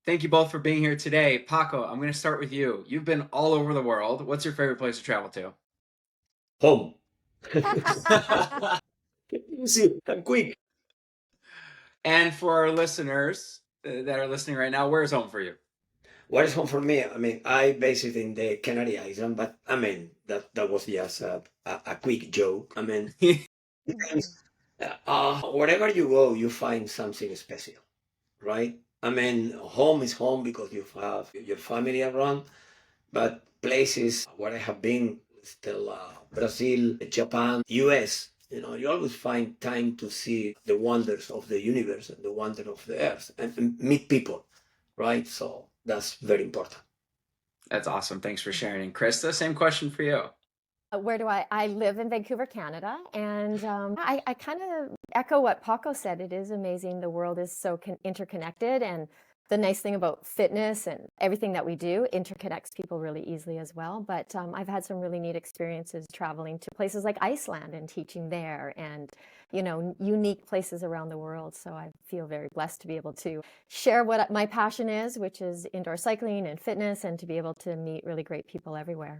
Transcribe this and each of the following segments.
Thank you both for being here today. Paco, I'm going to start with you. You've been all over the world. What's your favorite place to travel to? Home. Easy and quick. And for our listeners that are listening right now, where's home for you? What is home for me? I mean, I based it in the Canary Island, but I mean, that was just a quick joke. I mean, depends. Wherever you go, you find something special, right? I mean, home is home because you have your family around, but places where I have been, still Brazil, Japan, US, you always find time to see the wonders of the universe and the wonder of the earth and meet people, right? So that's very important. That's awesome. Thanks for sharing. Krista, same question for you. Where do I live in Vancouver, Canada, and I kind of echo what Paco said. It is amazing. The world is so interconnected, and the nice thing about fitness and everything that we do interconnects people really easily as well. But I've had some really neat experiences traveling to places like Iceland and teaching there, and unique places around the world. So I feel very blessed to be able to share what my passion is, which is indoor cycling and fitness, and to be able to meet really great people everywhere.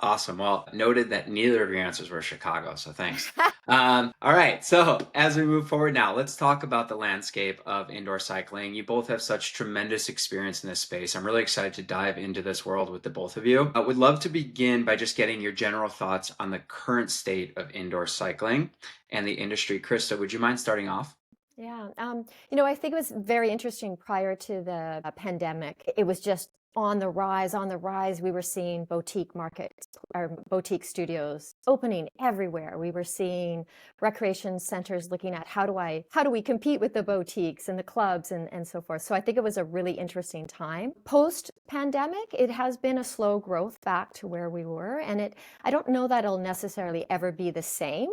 Awesome. Well, noted that neither of your answers were Chicago, so thanks. All right. So as we move forward now, let's talk about the landscape of indoor cycling. You both have such tremendous experience in this space. I'm really excited to dive into this world with the both of you. I would love to begin by just getting your general thoughts on the current state of indoor cycling and the industry. Krista, would you mind starting off? Yeah, I think it was very interesting prior to the pandemic. It was just on the rise, on the rise. We were seeing boutique markets or boutique studios opening everywhere. We were seeing recreation centers looking at how do we compete with the boutiques and the clubs and so forth. So I think it was a really interesting time. Post pandemic, it has been a slow growth back to where we were, and I don't know that it'll necessarily ever be the same.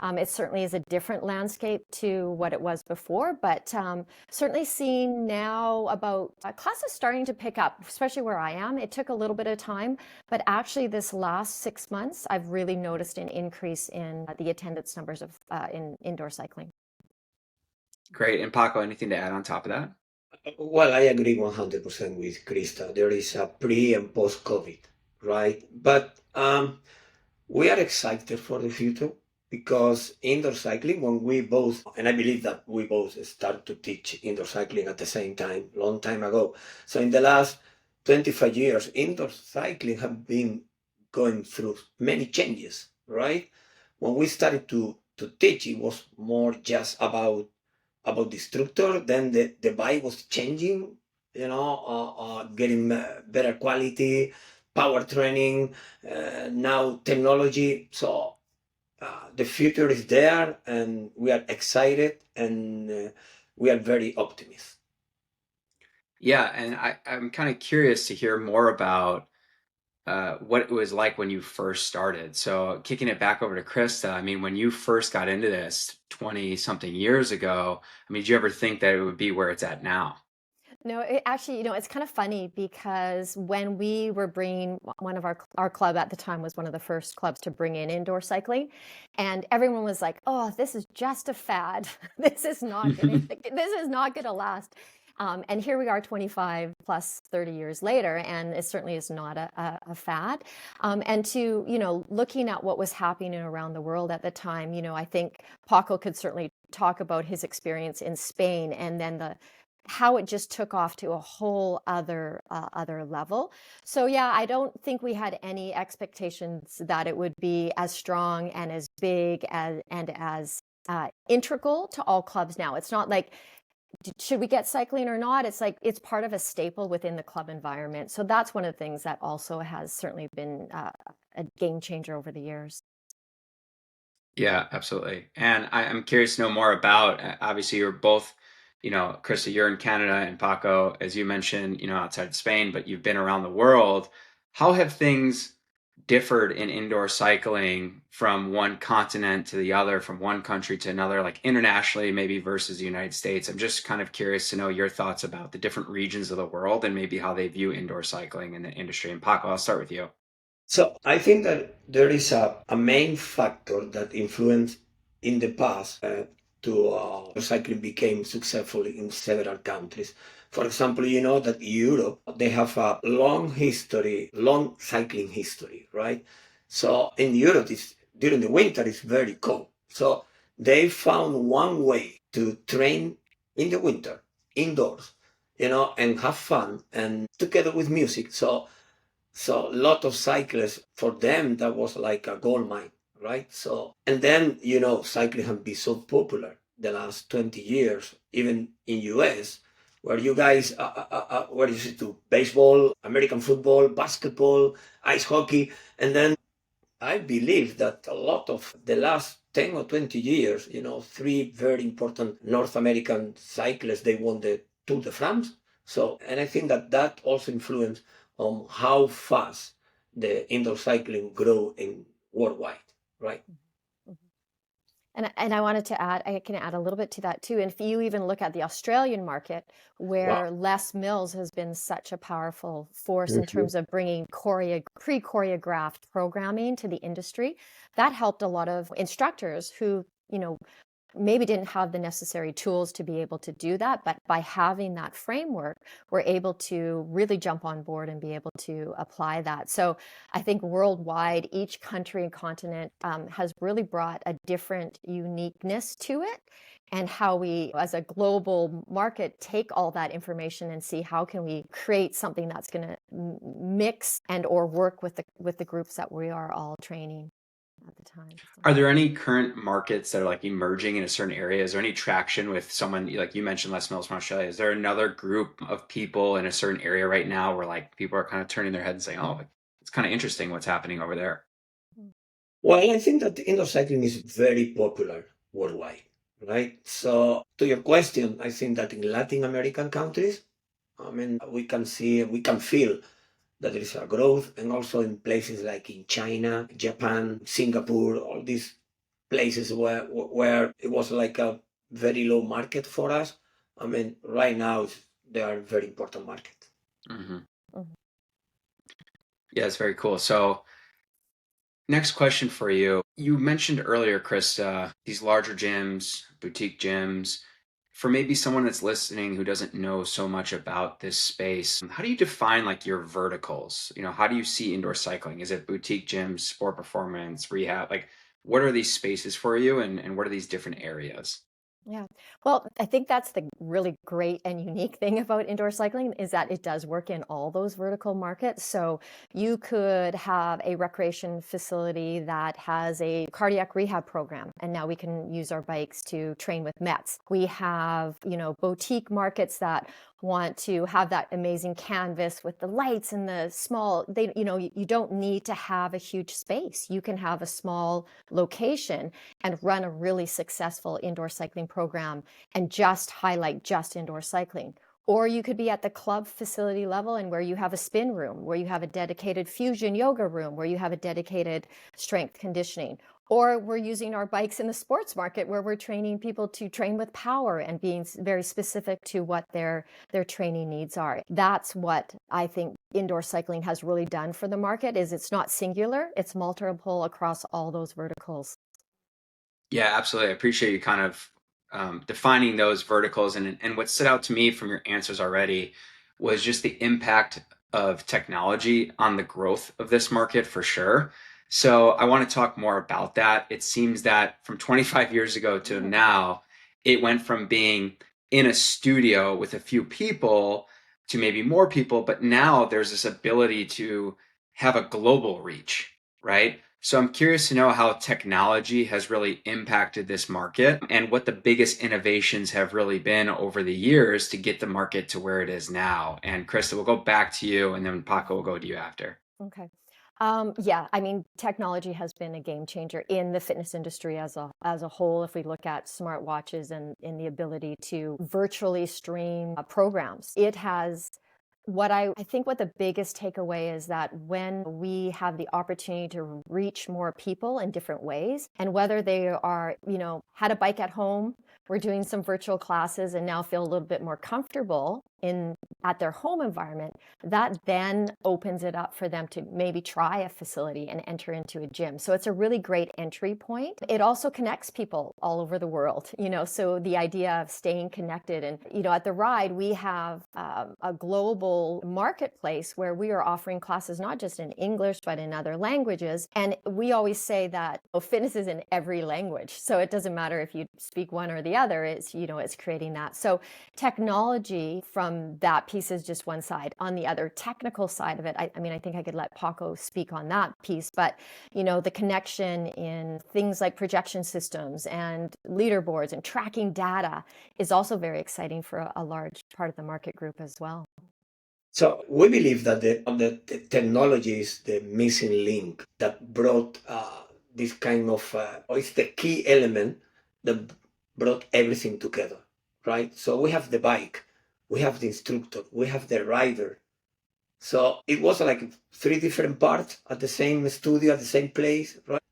It certainly is a different landscape to what it was before, but certainly seeing now about classes starting to pick up, especially where I am. It took a little bit of time, but actually this last 6 months, I've really noticed an increase in the attendance numbers of in indoor cycling. Great. And Paco, anything to add on top of that? Well, I agree 100% with Krista. There is a pre and post COVID, right? But we are excited for the future because indoor cycling, when we both, and I believe that we both started to teach indoor cycling at the same time, long time ago. So in the last 25 years, indoor cycling have been going through many changes, right? When we started to teach, it was more just about the structure. Then the vibe was changing, getting better quality, power training, now technology. So the future is there, and we are excited, and we are very optimistic. Yeah, and I'm kind of curious to hear more about what it was like when you first started. So kicking it back over to Krista, I mean, when you first got into this 20 something years ago, I mean, did you ever think that it would be where it's at now? No, actually, it's kind of funny because when we were bringing one of our club at the time was one of the first clubs to bring in indoor cycling, and everyone was like, "Oh, this is just a fad. This is not gonna, this is not gonna last." And here we are 25 plus 30 years later, and it certainly is not a fad. And to, looking at what was happening around the world at the time, I think Paco could certainly talk about his experience in Spain and then how it just took off to a whole other level. So yeah, I don't think we had any expectations that it would be as strong and as big and as integral to all clubs now. It's not like, should we get cycling or not? It's like it's part of a staple within the club environment. So that's one of the things that also has certainly been a game changer over the years. Yeah, absolutely. And I'm curious to know more about, obviously, you're both, Krista, you're in Canada, and Paco, as you mentioned, outside of Spain, but you've been around the world. How have things differed in indoor cycling from one continent to the other, from one country to another, like internationally, maybe versus the United States? I'm just kind of curious to know your thoughts about the different regions of the world and maybe how they view indoor cycling in the industry. And Paco, I'll start with you. So I think that there is a main factor that influenced in the past to cycling became successful in several countries. For example, you know that Europe, they have a long history, long cycling history, right? So in Europe, during the winter, it's very cold. So they found one way to train in the winter, indoors, and have fun and together with music. So a lot of cyclists, for them, that was like a gold mine, right? So, and then, cycling has been so popular the last 20 years, even in US, where you guys, where you see to baseball, American football, basketball, ice hockey. And then I believe that a lot of the last 10 or 20 years, three very important North American cyclists, they won the Tour de France. So, and I think that also influenced on how fast the indoor cycling grow in worldwide, right? Mhm. And I wanted to add, I can add a little bit to that too. And if you even look at the Australian market, Wow. where Les Mills has been such a powerful force in Mhm. terms of bringing pre-choreographed programming to the industry, that helped a lot of instructors who, maybe didn't have the necessary tools to be able to do that, but by having that framework, we're able to really jump on board and be able to apply that. So I think worldwide, each country and continent has really brought a different uniqueness to it, and how we, as a global market, take all that information and see how can we create something that's going to mix and or work with the groups that we are all training at the time. So. Are there any current markets that are like emerging in a certain area? Is there any traction with someone like you mentioned Les Mills from Australia? Is there another group of people in a certain area right now where like people are kind of turning their head and saying, "Oh, like, it's kind of interesting what's happening over there." Well, I think that indoor cycling is very popular worldwide, right? So to your question, I think that in Latin American countries, I mean, we can feel that there is a growth, and also in places like in China, Japan, Singapore, all these places where it was like a very low market for us. I mean, right now they are very important market. Hmm. Mhm. Yeah, it's very cool. So, next question for you. You mentioned earlier, Krista, these larger gyms, boutique gyms. For maybe someone that's listening who doesn't know so much about this space, how do you define like your verticals? How do you see indoor cycling? Is it boutique gyms, sport performance, rehab? Like, what are these spaces for you and what are these different areas? Yeah. Well, I think that's the really great and unique thing about indoor cycling is that it does work in all those vertical markets. So you could have a recreation facility that has a cardiac rehab program, and now we can use our bikes to train with Mets. We have, boutique markets that want to have that amazing canvas with the lights and the small, you don't need to have a huge space. You can have a small location and run a really successful indoor cycling program and just highlight just indoor cycling. Or you could be at the club facility level and where you have a spin room, where you have a dedicated fusion yoga room, where you have a dedicated strength conditioning. Or we're using our bikes in the sports market where we're training people to train with power and being very specific to what their training needs are. That's what I think indoor cycling has really done for the market is it's not singular, it's multiple across all those verticals. Yeah, absolutely. I appreciate you kind of defining those verticals. And what stood out to me from your answers already was just the impact of technology on the growth of this market for sure. So I want to talk more about that. It seems that from 25 years ago to now, it went from being in a studio with a few people to maybe more people, but now there's this ability to have a global reach, right? So I'm curious to know how technology has really impacted this market and what the biggest innovations have really been over the years to get the market to where it is now. And Krista, we'll go back to you and then Paco will go to you after. Okay. Yeah, I mean, technology has been a game changer in the fitness industry as a whole. If we look at smartwatches and in the ability to virtually stream programs, it has I think what the biggest takeaway is that when we have the opportunity to reach more people in different ways, and whether they are, had a bike at home, we're doing some virtual classes and now feel a little bit more comfortable at their home environment, that then opens it up for them to maybe try a facility and enter into a gym. So it's a really great entry point. It also connects people all over the world, so the idea of staying connected. And, at the Ride, we have a global marketplace where we are offering classes not just in English, but in other languages. And we always say that fitness is in every language. So it doesn't matter if you speak one or the other, it's creating that. So technology from that piece is just one side. On the other technical side of it, I mean, I think I could let Paco speak on that piece, but the connection in things like projection systems and leaderboards and tracking data is also very exciting for a large part of the market group as well. So we believe that the technology is the missing link that brought this kind of, or it's the key element that brought everything together, right? So we have the bike, we have the instructor, we have the rider. So it was like 3 different parts at the same studio, at the same place, right?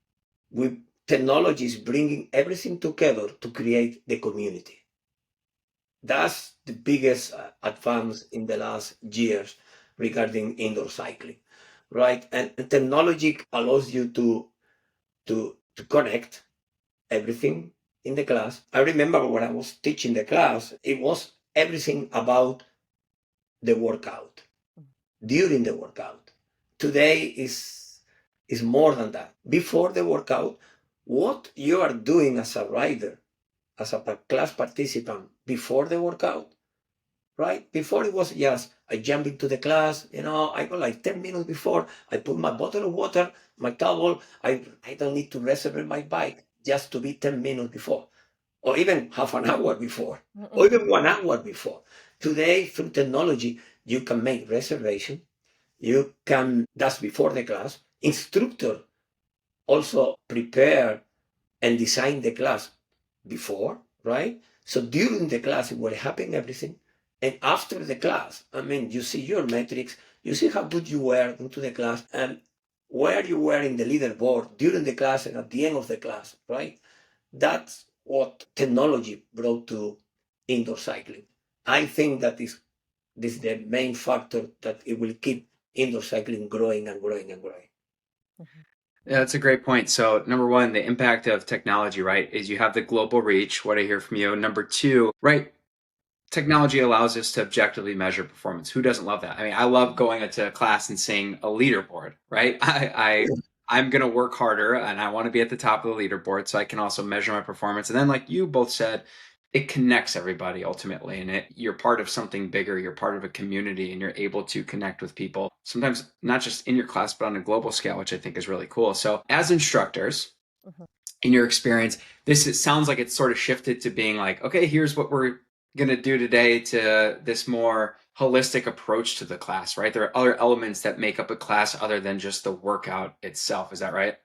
With technology is bringing everything together to create the community. That's the biggest advance in the last years regarding indoor cycling, right? And technology allows you to connect everything in the class. I remember when I was teaching the class, it was everything about the workout, during the workout. Today is more than that. Before the workout, what you are doing as a rider, as a class participant before the workout, right? Before it was just I jump into the class, I go like 10 minutes before, I put my bottle of water, my towel, I don't need to reserve my bike just to be 10 minutes before, or even half an hour before, or even 1 hour before. Today, through technology, you can make reservation. That's before the class. Instructor also prepare and design the class before, right? So during the class, it will happen everything. And after the class, I mean, you see your metrics, you see how good you were into the class, and where you were in the leaderboard during the class and at the end of the class, right? That's what technology brought to indoor cycling. I think that this is the main factor that it will keep indoor cycling growing and growing and growing. Yeah, that's a great point. So, number one, the impact of technology, right, is you have the global reach, what I hear from you. Number two, right, technology allows us to objectively measure performance. Who doesn't love that? I mean, I love going into a class and seeing a leaderboard, right? I'm going to work harder and I want to be at the top of the leaderboard so I can also measure my performance. And then, like you both said, it connects everybody ultimately, and you're part of something bigger. You're part of a community, and you're able to connect with people. Sometimes not just in your class, but on a global scale, which I think is really cool. So, as instructors, in your experience, it sounds like it's sort of shifted to being like, okay, here's what we're going to do today, to this more holistic approach to the class, right? There are other elements that make up a class other than just the workout itself. Is that right?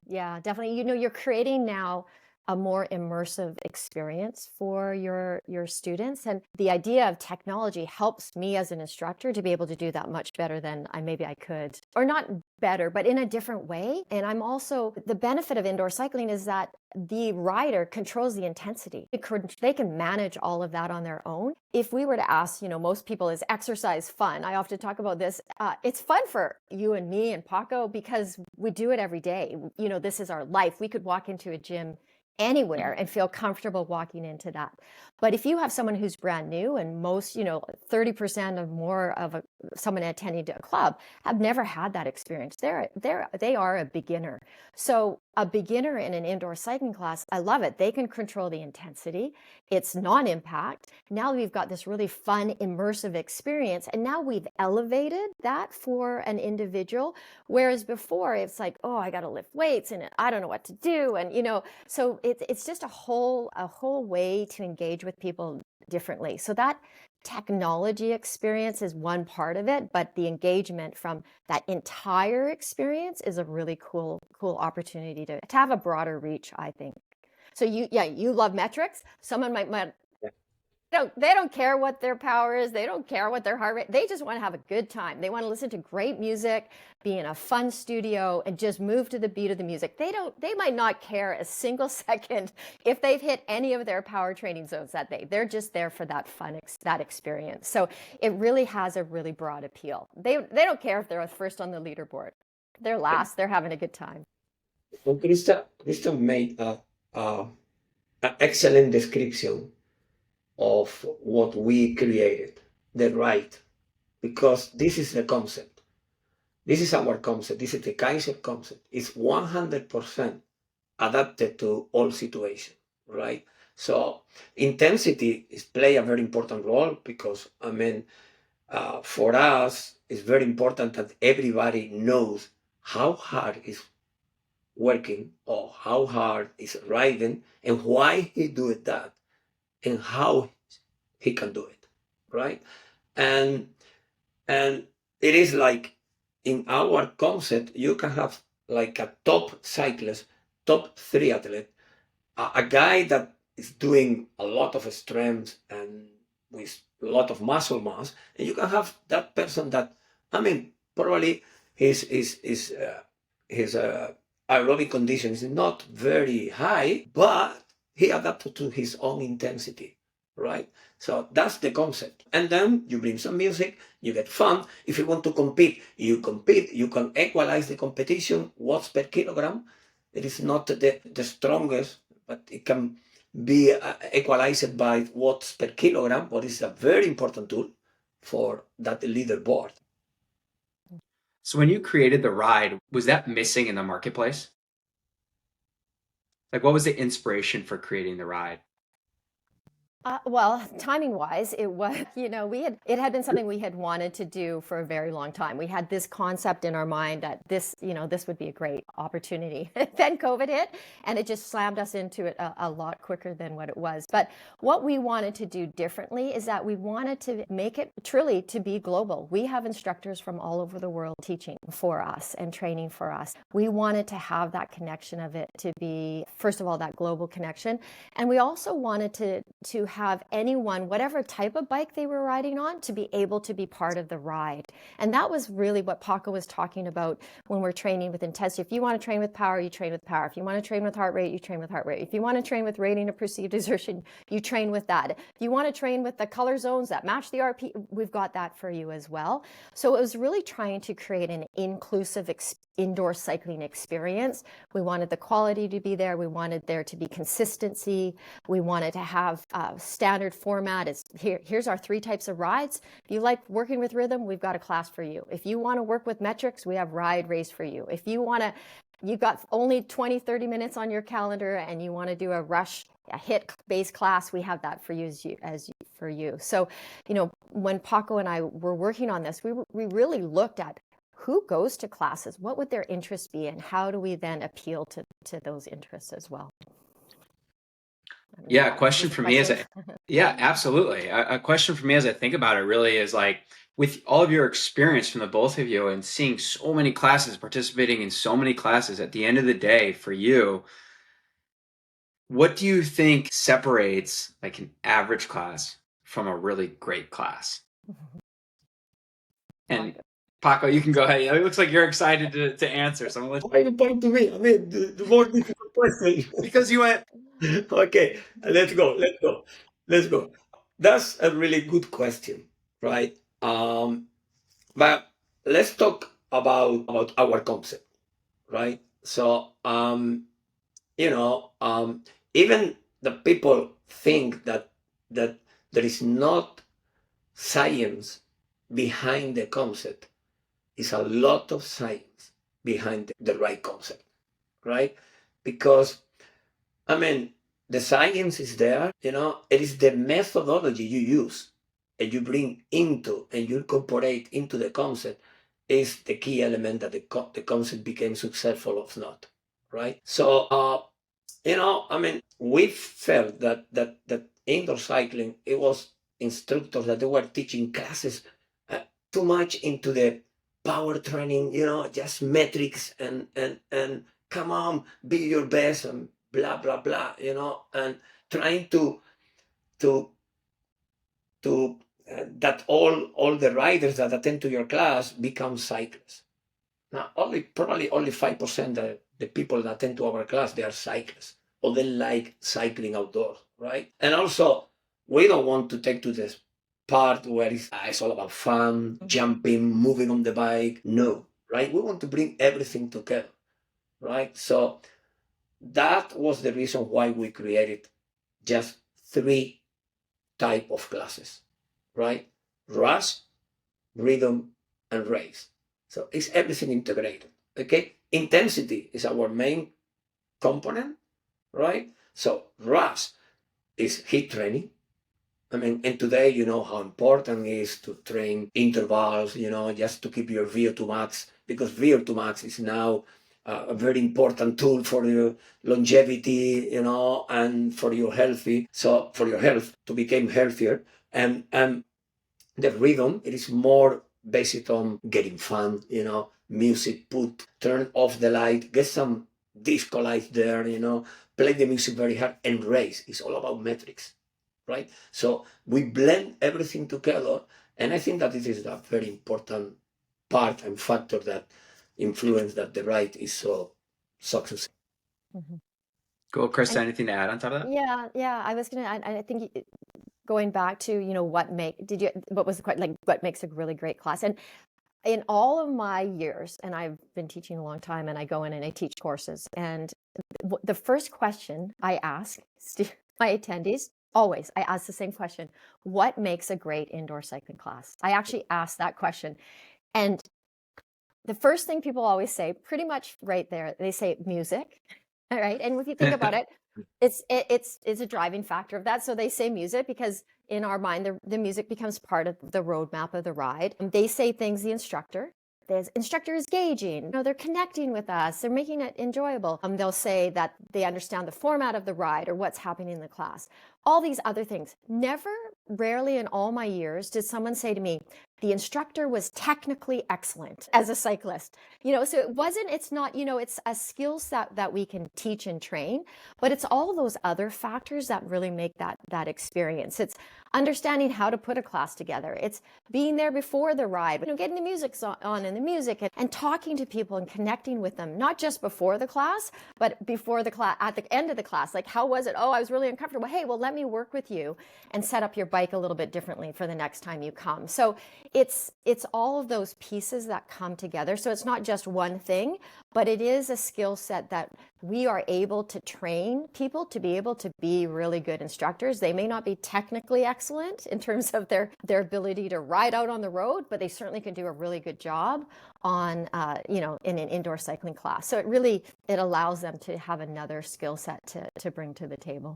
Yeah, definitely. You're creating now a more immersive experience for your students, and the idea of technology helps me as an instructor to be able to do that much better than maybe I could, or not better, but in a different way. And I'm also, the benefit of indoor cycling is that the rider controls the intensity. They can manage all of that on their own. If we were to ask, most people, is exercise fun? I often talk about this. It's fun for you and me and Paco because we do it every day. This is our life. We could walk into a gym anywhere and feel comfortable walking into that. But if you have someone who's brand new, and most, 30% of more of someone attending to a club have never had that experience, they are a beginner. So a beginner in an indoor cycling class, I love it. They can control the intensity. It's non-impact. Now we've got this really fun, immersive experience. And now we've elevated that for an individual. Whereas before it's like, oh, I got to lift weights and I don't know what to do. And, so it's just a whole way to engage with people differently. So that technology experience is one part of it, but the engagement from that entire experience is a really cool opportunity to have a broader reach, I think. So you love metrics. Someone might Yeah. They don't care what their power is. They don't care what their heart rate. They just want to have a good time. They want to listen to great music, be in a fun studio, and just move to the beat of the music. They might not care a single second if they've hit any of their power training zones that day. They're just there for that fun, that experience. So it really has a really broad appeal. They don't care if they're first on the leaderboard. They're last. They're having a good time. Well, Krista made an excellent description of what we created, the right, because this is the concept. This is our concept. This is the K.H.P.P concept. It's 100% adapted to all situations, right? So intensity is play a very important role because for us, it's very important that everybody knows how hard is working or how hard is riding and why he do it that and how he can do it, right? And and it is like in our concept, you can have like a top cyclist, top three athlete, a guy that is doing a lot of strength and with a lot of muscle mass, and you can have that person that, probably his aerobic condition is not very high, but he adapted to his own intensity, right? So that's the concept. And then you bring some music, you get fun. If you want to compete, you compete. You can equalize the competition, watts per kilogram. It is not the strongest, but it can be equalized by watts per kilogram, what is a very important tool for that leaderboard. So when you created the ride, was that missing in the marketplace? Like, what was the inspiration for creating the ride? Well, timing wise, it was, it had been something we had wanted to do for a very long time. We had this concept in our mind that this would be a great opportunity. Then COVID hit and it just slammed us into it a lot quicker than what it was. But what we wanted to do differently is that we wanted to make it truly to be global. We have instructors from all over the world teaching for us and training for us. We wanted to have that connection of it to be, first of all, that global connection. And we also wanted to have anyone, whatever type of bike they were riding on, to be able to be part of the ride. And that was really what Paco was talking about when we're training with intensity. If you want to train with power, you train with power. If you want to train with heart rate, you train with heart rate. If you want to train with rating of perceived exertion, you train with that. If you want to train with the color zones that match the RP, we've got that for you as well. So it was really trying to create an inclusive indoor cycling experience. We wanted the quality to be there. We wanted there to be consistency. We wanted to have standard format. Is here's our 3 types of rides. If you like working with rhythm, we've got a class for you. If you want to work with metrics, we have ride race for you. If you've got only 20-30 minutes on your calendar and you want to do a hit base class, we have that for you for you. So, when Paco and I were working on this, we really looked at who goes to classes, what would their interests be, and how do we then appeal to those interests as well? Yeah, a question for me yeah, absolutely. A question for me as I think about it really is like, with all of your experience from the both of you and seeing so many classes, participating in so many classes, at the end of the day, for you, what do you think separates like an average class from a really great class? And Paco, you can go ahead. It looks like you're excited to answer. So Why you point to me? The more difficult question. because you went. Okay, let's go. That's a really good question, right? But let's talk about our concept, right? So, even the people think that there is not science behind the concept. Is a lot of science behind the right concept, right? Because the science is there, it is the methodology you use and you bring into and you incorporate into the concept is the key element that the concept became successful or not, right? So, we felt that indoor cycling, it was instructors that they were teaching classes too much into the power training, just metrics and come on, be your best and blah blah blah, and trying to to that all the riders that attend to your class become cyclists. Now, probably only 5% of the people that attend to our class, they are cyclists, or they like cycling outdoors, right? And also, we don't want to take to this part where it's all about fun, jumping, moving on the bike. No, right? We want to bring everything together, right? So that was the reason why we created just 3 type of classes, right? Rush, rhythm, and race. So it's everything integrated. Okay, intensity is our main component, right? So rush is heat training. I mean, and today you know how important it is to train intervals, just to keep your VO2 max, because VO2 max is now a very important tool for your longevity, and for your healthy. So for your health to become healthier, and the rhythm, it is more based on getting fun, music, turn off the light, get some disco light there, play the music very hard, and race. It's all about metrics, right? So we blend everything together, and I think that it is a very important part and factor that influence that the ride is so successful. Mhm. Cool. Krista, And anything to add on top of that? yeah, I was gonna, I think going back to, what was the question, like what makes a really great class? And in all of my years, and I've been teaching a long time, and I go in and I teach courses, and the first question I ask my attendees, always, I ask the same question: what makes a great indoor cycling class? I actually ask that question. And the first thing people always say, pretty much right there, they say music. All right. And if you think about it, it's a driving factor of that. So they say music because in our mind, the music becomes part of the roadmap of the ride. And they say things, the instructor is gauging, they're connecting with us, they're making it enjoyable. They'll say that they understand the format of the ride or what's happening in the class. All these other things. Rarely in all my years did someone say to me, the instructor was technically excellent as a cyclist. So it's not, it's a skill set that we can teach and train, but it's all those other factors that really make that experience. It's understanding how to put a class together. It's being there before the ride, getting the music on and the music and talking to people and connecting with them, not just before the class, but before the class, at the end of the class. Like, how was it? Oh, I was really uncomfortable. Hey, well, let me work with you and set up your bike a little bit differently for the next time you come. So it's all of those pieces that come together. So it's not just one thing, but it is a skill set that we are able to train people to be able to be really good instructors. They may not be technically excellent in terms of their ability to ride out on the road, but they certainly can do a really good job on, in an indoor cycling class. So it allows them to have another skill set to bring to the table.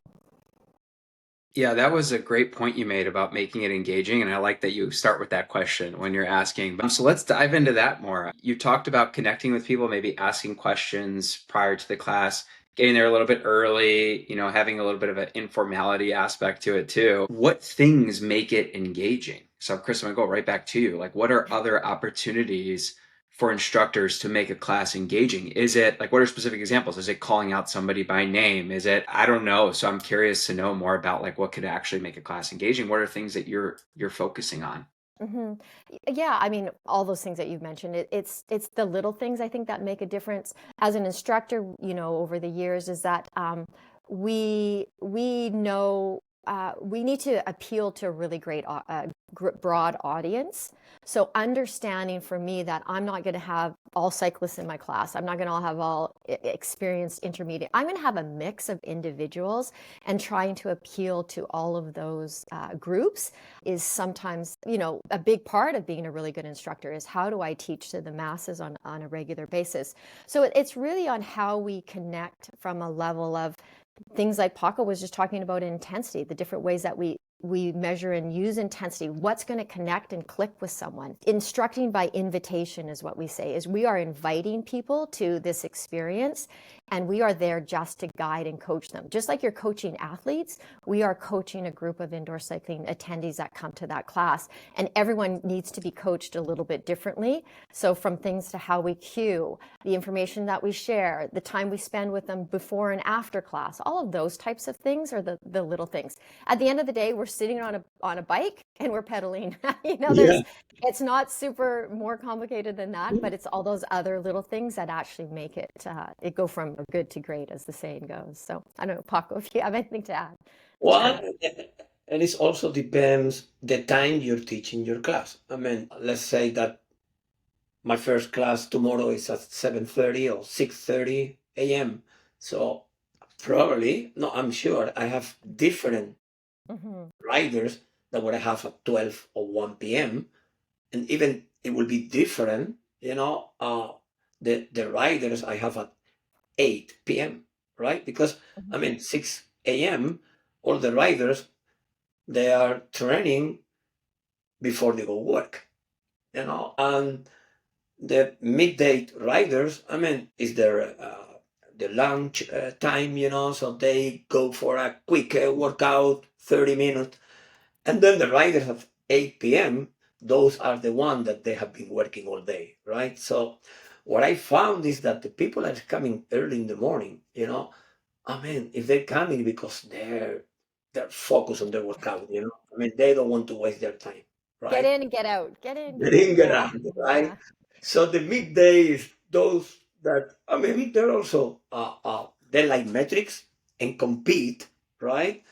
Yeah, that was a great point you made about making it engaging. And I like that you start with that question when you're asking. So let's dive into that more. You talked about connecting with people, maybe asking questions prior to the class, getting there a little bit early, having a little bit of an informality aspect to it too. What things make it engaging? So Chris, I'm gonna go right back to you. Like, what are other opportunities for instructors to make a class engaging? Is it like, what are specific examples? Is it calling out somebody by name? Is it, I don't know. So I'm curious to know more about like what could actually make a class engaging. What are things that you're focusing on? Mm-hmm. Yeah, I mean, all those things that you've mentioned, it's the little things I think that make a difference. As an instructor, over the years, is that we know we need to appeal to a really great broad audience. So understanding for me that I'm not going to have all cyclists in my class. I'm not going to have all experienced intermediate. I'm going to have a mix of individuals, and trying to appeal to all of those groups is sometimes, a big part of being a really good instructor is how do I teach to the masses on a regular basis. So it's really on how we connect from a level of things like Paco was just talking about, intensity, the different ways that we measure and use intensity, what's going to connect and click with someone. Instructing by invitation is what we say, is we are inviting people to this experience, And we are there just to guide and coach them. Just like you're coaching athletes, we are coaching a group of indoor cycling attendees that come to that class. And everyone needs to be coached a little bit differently. So from things to how we cue, the information that we share, the time we spend with them before and after class, all of those types of things are the little things. At the end of the day, we're sitting on a bike and we're pedaling. Yeah. It's not super more complicated than that, but it's all those other little things that actually make it go from good to great, as the saying goes. So I don't know, Paco, if you have anything to add. Well, and it also depends the time you're teaching your class. I mean, let's say that my first class tomorrow is at 7:30 or 6:30 a.m. So probably, no, I'm sure I have different Mhm. riders than what I have at 12 or 1 p.m. And even it will be different, the riders I have at 8 p.m., right? Because I mean, 6 a.m., all the riders, they are training before they go work, and the midday riders, I mean, is their the lunch time, so they go for a quick workout, 30 minutes, and then the riders at 8 p.m., those are the ones that they have been working all day, right? So what I found is that the people that are coming early in the morning, I mean, if they're coming because they're focused on their workout, I mean, they don't want to waste their time, Get right? in and get out. Get in, They get out. didn't get Yeah. out, right? Yeah. So the midday is those that, I mean, they're also they like metrics and compete, right?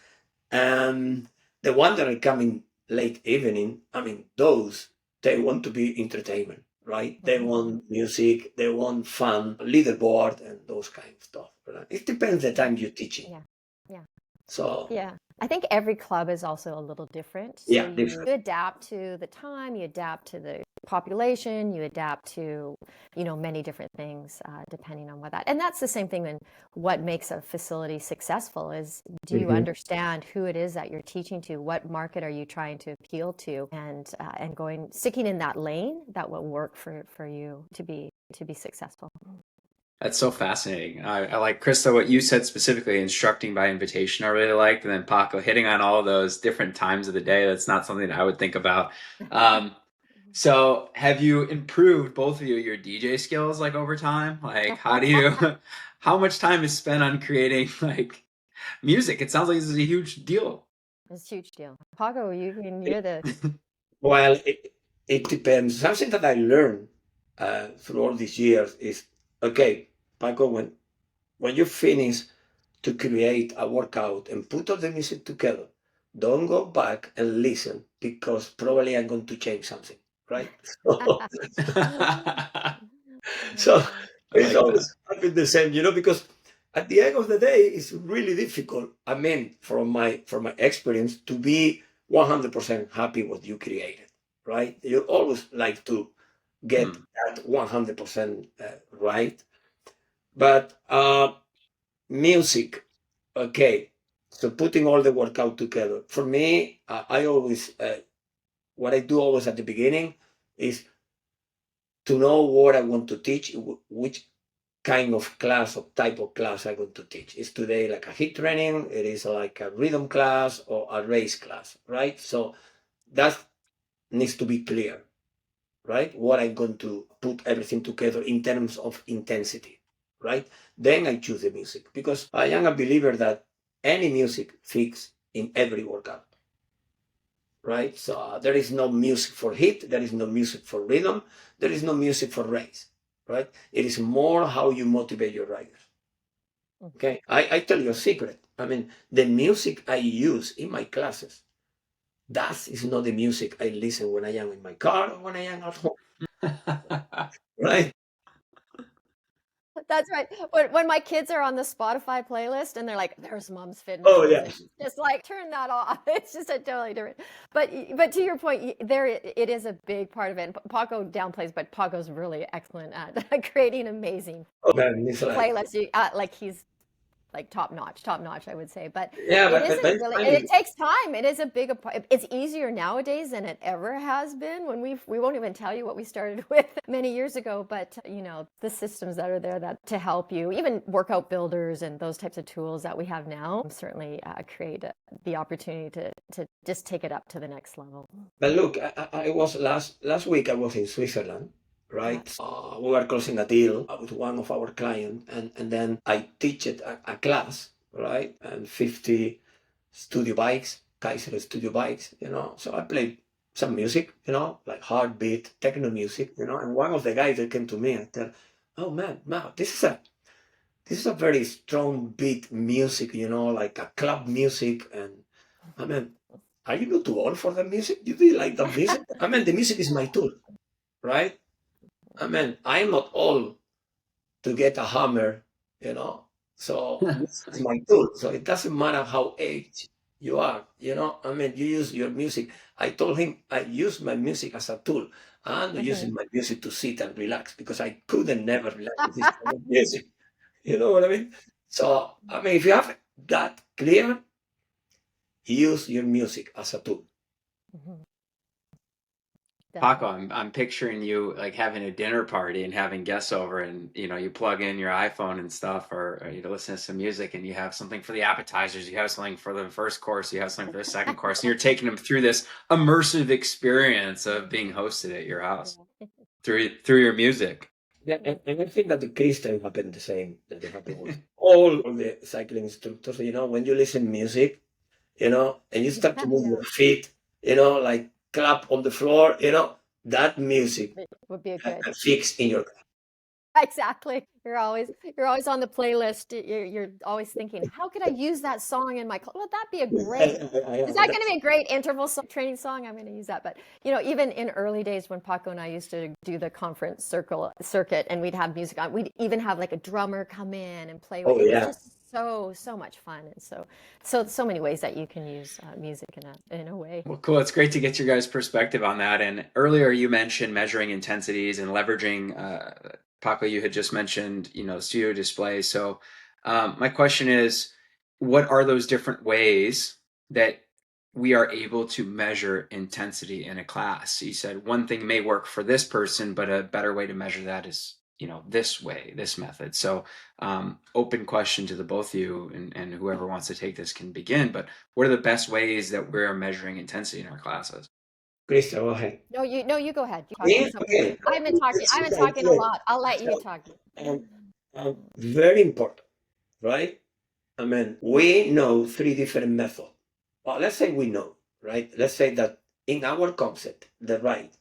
And the ones that are coming late evening, I mean, those they want to be entertainment, right? They Mhm. want music, they want fun, leaderboard, and those kind of stuff. Right? It depends the time you're teaching. Yeah. Yeah. So Yeah. I think every club is also a little different. So yeah, you different. adapt to the time, you adapt to the population, you adapt to, many different things depending on what that. And that's the same thing when what makes a facility successful is, do you Mhm. understand who it is that you're teaching to? What market are you trying to appeal to? And sticking in that lane that will work for you to be successful. That's so fascinating. I like Krista, what you said specifically, instructing by invitation, I really liked. And then Paco hitting on all of those different times of the day. That's not something that I would think about. Um, so have you improved both of you your DJ skills like over time? Like how do you how much time is spent on creating like music? It sounds like this is a huge deal. It's a huge deal. Paco, you're the Well, it depends. Something that I learned through all these years is okay, Paco, when you finish to create a workout and put all the music together, don't go back and listen because probably I'm going to change something, right? I So it's like that. always happen the same, because at the end of the day, it's really difficult. I mean, from my experience, to be 100% happy what you created, right? You always like to get Hmm. that 100% right. But music, okay. So putting all the workout together. For me, I always, what I do always at the beginning is to know what I want to teach, which kind of class or type of class I'm going to teach. Is today like a hit training? It is like a rhythm class or a race class, right? So that needs to be clear, right? What I'm going to put everything together in terms of intensity, right? Then I choose the music because I am a believer that any music fits in every workout, right? So there is no music for hit, there is no music for rhythm, there is no music for race, right? It is more how you motivate your riders. Okay, I tell you a secret. I mean, the music I use in my classes, that is not the music I listen when I am in my car or when I am at home, right? That's right. When my kids are on the Spotify playlist and they're like, "There's mom's fitness Oh yeah. music," it's just like turn that off. It's just a totally different. But to your point, it is a big part of it. And Paco downplays, but Paco's really excellent at creating amazing Oh man, it's like playlists. Like he's like top notch, I would say. But Yeah, it but isn't it's really, and funny. it takes time. It is a big, it's easier nowadays than it ever has been. When we won't even tell you what we started with many years ago, but you know, the systems that are there that to help you, even workout builders and those types of tools that we have now certainly create the opportunity to just take it up to the next level. But look, I was last week. I was in Switzerland, Yeah. right? We were closing a deal with one of our clients, and then I teach it a class, right? And 50 studio bikes, Kaiser studio bikes, you know. So I played some music, you know, like heartbeat, techno music, you know. And one of the guys that came to me and said, "Oh man, wow, this is a very strong beat music, you know, like a club music." And I mean, are you not too old for the music? Do you like the music? I mean, the music is my tool, right? I mean, I'm not old to get a hammer, you know. So this is my tool. So it doesn't matter how aged you are, you know. I mean, you use your music. I told him I use my music as a tool. I'm not using my music to sit and relax because I couldn't never relax with this kind of music. You know what I mean? So I mean, if you have that clear, use your music as a tool. Mhm. Paco, Definitely. I'm picturing you like having a dinner party and having guests over, and you know you plug in your iPhone and stuff, or you know listen to some music, and you have something for the appetizers, you have something for the first course, you have something for the second course, and you're taking them through this immersive experience of being hosted at your house Yeah. through your music. Yeah, and I think that the Christian happened the same that it happened with all of the cycling instructors. You know, when you listen music, you know, and you start to move Yeah. your feet, you know, like clap on the floor, you know, that music It would be a good. fix in your. Exactly. You're always on the playlist. You're always thinking, how could I use that song in my would that be a great is that going to be a great interval training song? I'm going to use that. But you know, even in early days when Paco and I used to do the conference circuit and we'd have music on, we'd even have like a drummer come in and play with. Oh It was yeah. just so much fun, and so many ways that you can use music in a way. Well, cool. It's great to get your guys' perspective on that. And earlier you mentioned measuring intensities and leveraging, Paco, you had just mentioned, you know, studio displays. So my question is, what are those different ways that we are able to measure intensity in a class? You said one thing may work for this person, but a better way to measure that is, you know, this way, this method. So open question to the both of you, and whoever wants to take this can begin. But what are the best ways that we're measuring intensity in our classes? Christian, go ahead. No, you go ahead. You talking Me? something. Okay. I've been talking a lot. I'll let you talk. Um, Very important, right? I mean, we know three different methods. Well, let's say we know, right? Let's say that in our concept, the right,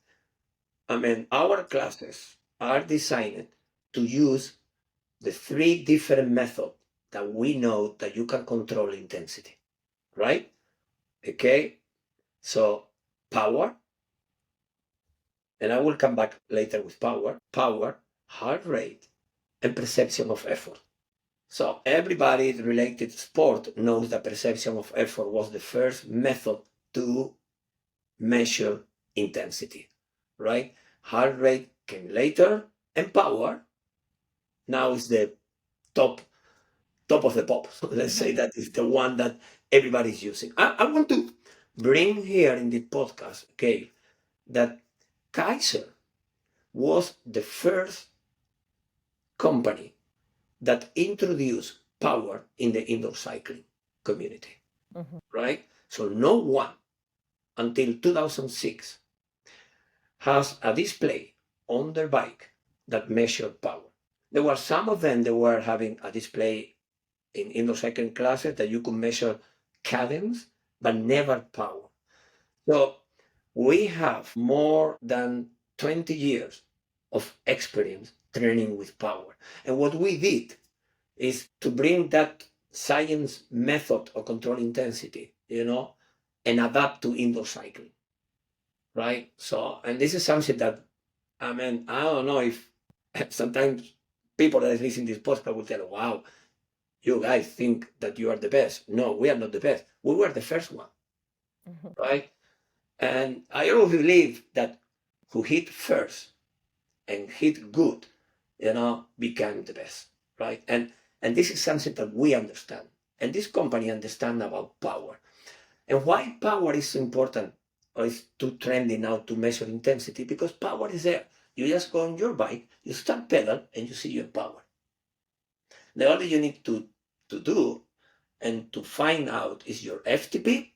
I mean, our classes are designed to use the three different methods that we know that you can control intensity, right? Okay. So power, and I will come back later with power, heart rate, and perception of effort. So everybody related to sport knows that perception of effort was the first method to measure intensity, right? Heart rate came later, and power now is the top top of the pop. So let's say that is the one that everybody's using. I want to bring here in the podcast, okay, that Kaiser was the first company that introduced power in the indoor cycling community, Mhm. right? So no one until 2006 has a display on their bike that measured power. There were some of them that were having a display in indoor cycling classes that you could measure cadence, but never power. So we have more than 20 years of experience training with power. And what we did is to bring that science method of control intensity, you know, and adapt to indoor cycling, right? So, and this is something that, I mean, I don't know if sometimes people that listen to this podcast will tell, wow, you guys think that you are the best. No, we are not the best. We were the first one, Mhm. right? And I always believe that who hit first and hit good, you know, became the best, right? And this is something that we understand. And this company understands about power. And why power is so important, or is too trendy now to measure intensity? Because power is there. You just go on your bike, you start pedal, and you see your power. The only you need to do and to find out is your FTP.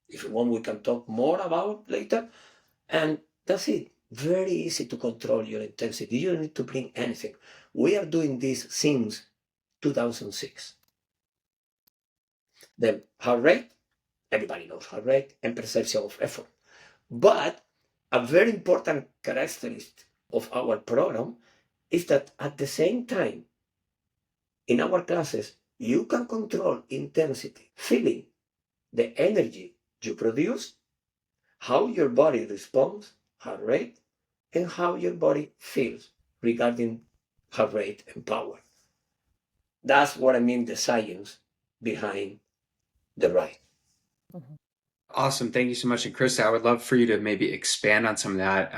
If you want, we can talk more about later. And that's it. Very easy to control your intensity. You don't need to bring anything. We are doing this since 2006. The heart rate, everybody knows heart rate and perception of effort. But a very important characteristic of our program is that at the same time, in our classes, you can control intensity, feeling the energy you produce, how your body responds, heart rate, and how your body feels regarding heart rate and power. That's what I mean, the science behind the ride. Mhm. Awesome. Thank you so much. And Krista, I would love for you to maybe expand on some of that,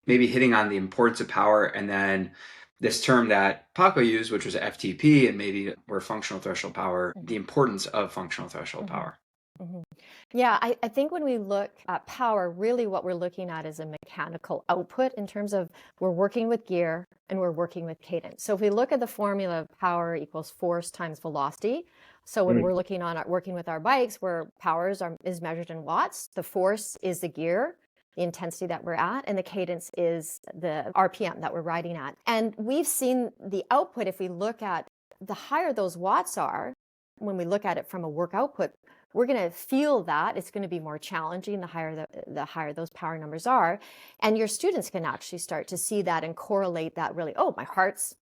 maybe hitting on the importance of power, and then this term that Paco used, which was FTP, and maybe where functional threshold power, the importance of functional threshold power. Mhm. Yeah, I think when we look at power, really what we're looking at is a mechanical output in terms of we're working with gear and we're working with cadence. So if we look at the formula of power equals force times velocity, so when we're looking on working with our bikes, where power is measured in watts, the force is the gear, the intensity that we're at, and the cadence is the RPM that we're riding at. And we've seen the output, if we look at the higher those watts are, when we look at it from a work output, we're going to feel that it's going to be more challenging the higher those power numbers are. And your students can actually start to see that and correlate that really, oh, my heart's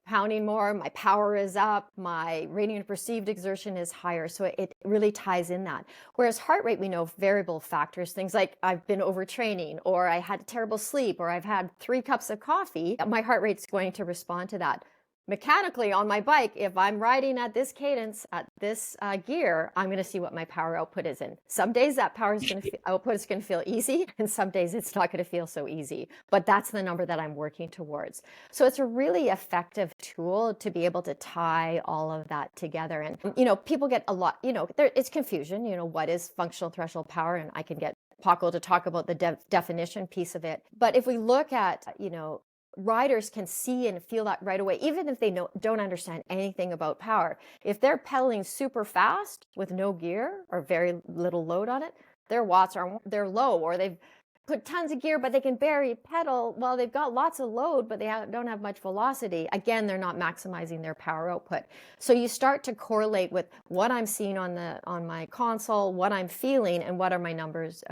pounding more, my power is up, my rating of perceived exertion is higher. So it really ties in that. Whereas heart rate, we know variable factors, things like I've been overtraining, or I had terrible sleep, or I've had 3 cups of coffee, my heart rate's going to respond to that. Mechanically on my bike, if I'm riding at this cadence, at this gear, I'm going to see what my power output is in. Some days that output is going to feel easy, and some days it's not going to feel so easy. But that's the number that I'm working towards. So it's a really effective tool to be able to tie all of that together. And people get a lot. It's confusion. What is functional threshold power? And I can get Paco to talk about the definition piece of it. But if we look at riders can see and feel that right away, even if they don't understand anything about power. If they're pedaling super fast with no gear or very little load on it, their watts they're low, or they've put tons of gear, but they can barely pedal. Well, they've got lots of load, but they don't have much velocity. Again, they're not maximizing their power output. So you start to correlate with what I'm seeing on my console, what I'm feeling, and what are my numbers,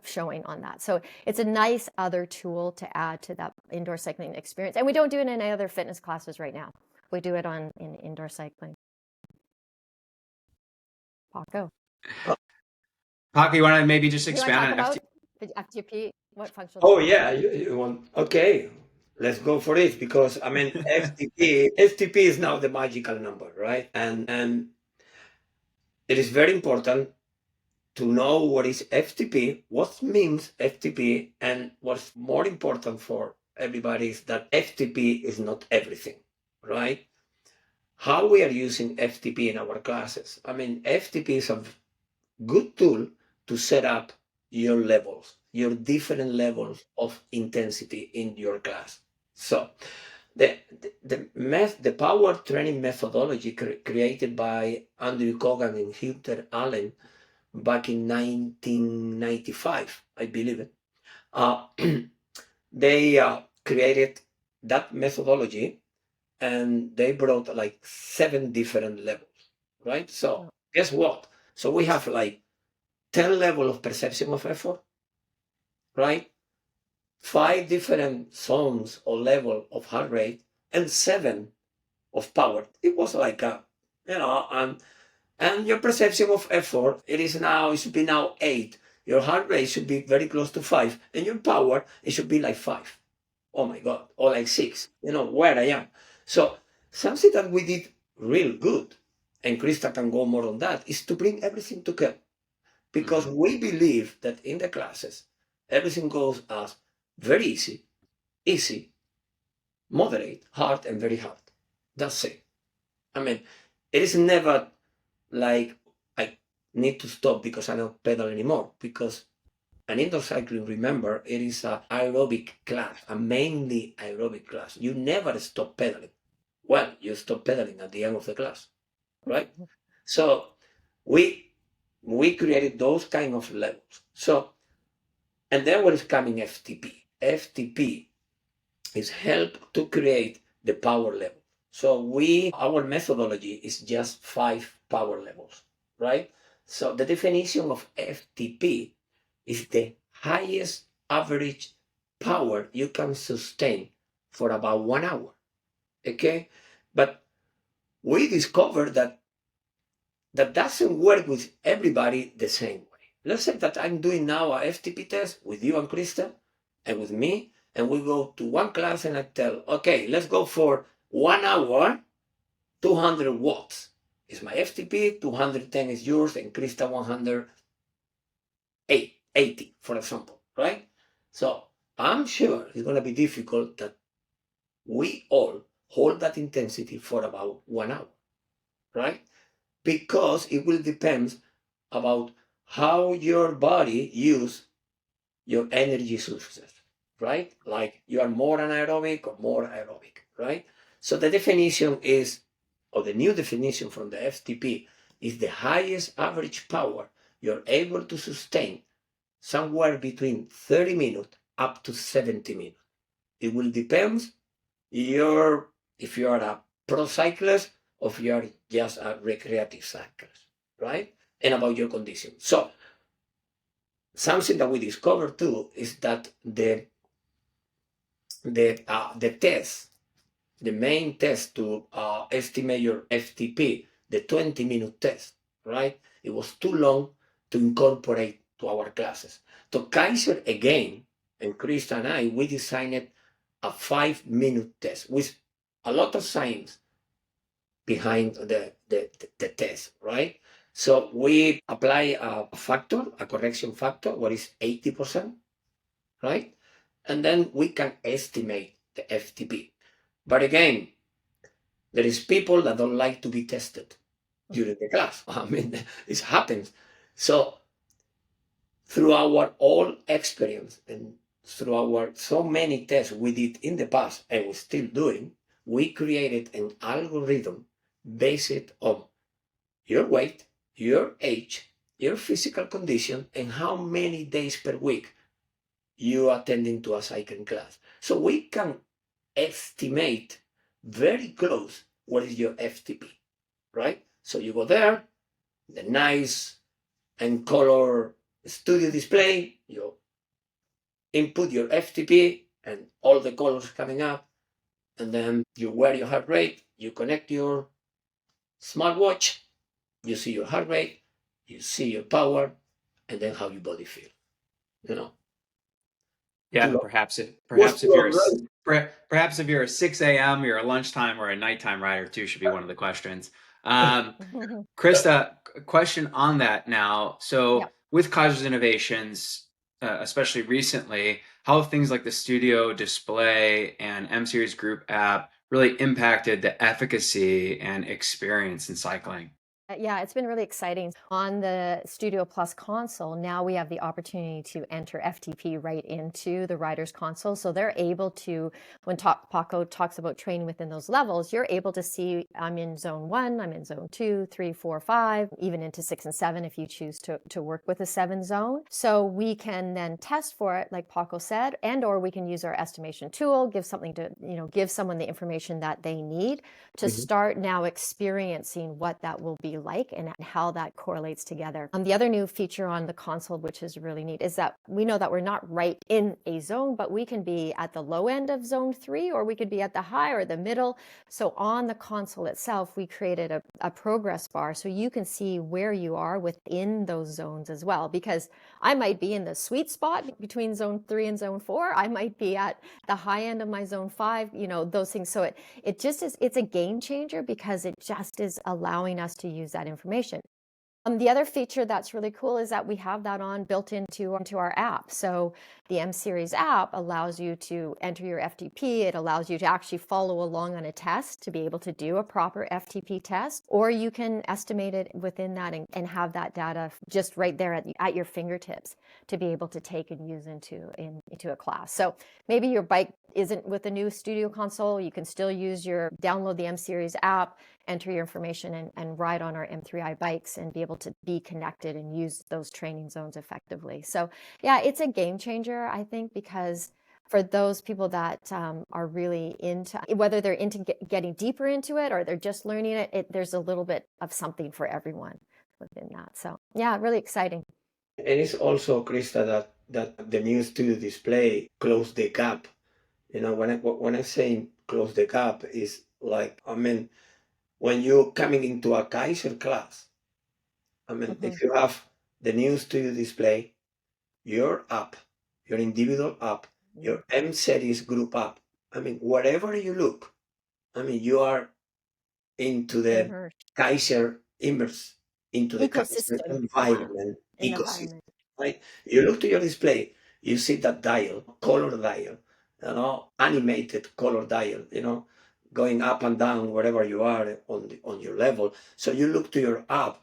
showing on that. So it's a nice other tool to add to that indoor cycling experience. And we don't do it in any other fitness classes right now. We do it in indoor cycling. Paco. Paco, you want to maybe just You want to talk expand on about FTP? What functional? Oh yeah, you want? Okay, let's go for it, because I mean FTP is now the magical number, right? And it is very important to know what is FTP, what means FTP, and what's more important for everybody is that FTP is not everything, right? How we are using FTP in our classes. I mean, FTP is a good tool to set up your levels, your different levels of intensity in your class. So the power training methodology created by Andrew Cogan and Hunter Allen back in 1995, I believe it. They created that methodology, and they brought like 7 different levels, right? So guess what? So we have like 10 level of perception of effort, right? 5 different zones or level of heart rate, and 7 of power. It was like and your perception of effort, it should be now 8. Your heart rate should be very close to 5, and your power, it should be like 5. Oh my God, or like 6. Where I am. So something that we did real good, and Krista can go more on that, is to bring everything together. Because we believe that in the classes, everything goes as very easy, moderate, hard, and very hard. That's it. I mean, it is never like I need to stop because I don't pedal anymore. Because an indoor cycling, remember, it is a aerobic class, a mainly aerobic class. You never stop pedaling. Well, you stop pedaling at the end of the class, right? So we created those kind of levels. So, and then what is coming FTP? FTP is help to create the power level. So our methodology is just 5 power levels, right? So the definition of FTP is the highest average power you can sustain for about 1 hour. Okay, but we discovered that doesn't work with everybody the same way. Let's say that I'm doing now a FTP test with you and Krista and with me, and we go to one class and I tell, okay, let's go for 1 hour, 200 watts. Is my FTP, 210 is yours, and Krista 180, for example, right? So I'm sure it's going to be difficult that we all hold that intensity for about 1 hour, right? Because it will depend about how your body use your energy sources, right? Like you are more anaerobic or more aerobic, right? So the definition is, or the new definition from the FTP is the highest average power you're able to sustain somewhere between 30 minutes up to 70 minutes. It will depend if you are a pro cyclist or if you are just a recreative cyclist, right? And about your condition. So something that we discovered too is that the test, the main test to estimate your FTP, the 20-minute test, right? It was too long to incorporate to our classes. So Kaiser again, and Krista and I, we designed a 5-minute test with a lot of science behind the test, right? So we apply a factor, a correction factor, what is 80%, right? And then we can estimate the FTP. But again, there is people that don't like to be tested during the class. I mean, this happens. So through our all experience and through our so many tests we did in the past and we're still doing, we created an algorithm based on your weight, your age, your physical condition, and how many days per week you attending to a cycling class. So we can estimate very close what is your FTP, right? So you go there, the nice and color studio display, you input your FTP and all the colors coming up, and then you wear your heart rate, you connect your smartwatch, you see your heart rate, you see your power, and then how your body feel. You know. Yeah, What's your rate? perhaps if you're a 6 a.m., you're a lunchtime or a nighttime rider too should be one of the questions. Um, Krista, question on that now. So Yep. with Kaiser's innovations, especially recently, how have things like the studio display and M Series group app really impacted the efficacy and experience in cycling? Yeah, it's been really exciting. On the Studio Plus console, now we have the opportunity to enter FTP right into the rider's console. So they're able to, when Paco talks about training within those levels, you're able to see I'm in zone 1, I'm in zone 2, 3, 4, 5, even into 6 and 7 if you choose to work with a 7 zone. So we can then test for it, like Paco said, and or we can use our estimation tool, give something to, give someone the information that they need to start now experiencing what that will be like and how that correlates together. The other new feature on the console, which is really neat, is that we know that we're not right in a zone, but we can be at the low end of zone 3, or we could be at the high or the middle. So on the console itself, we created a progress bar so you can see where you are within those zones as well, because I might be in the sweet spot between zone 3 and zone 4. I might be at the high end of my zone 5, those things. So it's a game changer because it just is allowing us to use that information. The other feature that's really cool is that we have that on built into our app. So the M Series app allows you to enter your FTP. It allows you to actually follow along on a test to be able to do a proper FTP test, or you can estimate it within that and have that data just right there at your fingertips to be able to take and use into a class. So maybe your bike isn't with the new studio console. You can still download the M Series app, enter your information, and ride on our M3i bikes and be able to be connected and use those training zones effectively. So yeah, it's a game changer, I think, because for those people that are really into, whether they're into getting deeper into it or they're just learning it, there's a little bit of something for everyone within that. So yeah, really exciting. And it's also, Krista, that the new studio display closed the gap. When I say close the gap is like, I mean, when you're coming into a Kaiser class, I mean, Mm-hmm. if you have the new studio display, your app, your individual app, your M series group app, I mean, wherever you look, I mean, you are into the Immersed Kaiser immerse, into the Kaiser ecosystem, yeah, environment in the ecosystem, environment. right? You look to your display, you see that dial, color dial, animated color dial, going up and down wherever you are on your level. So you look to your app,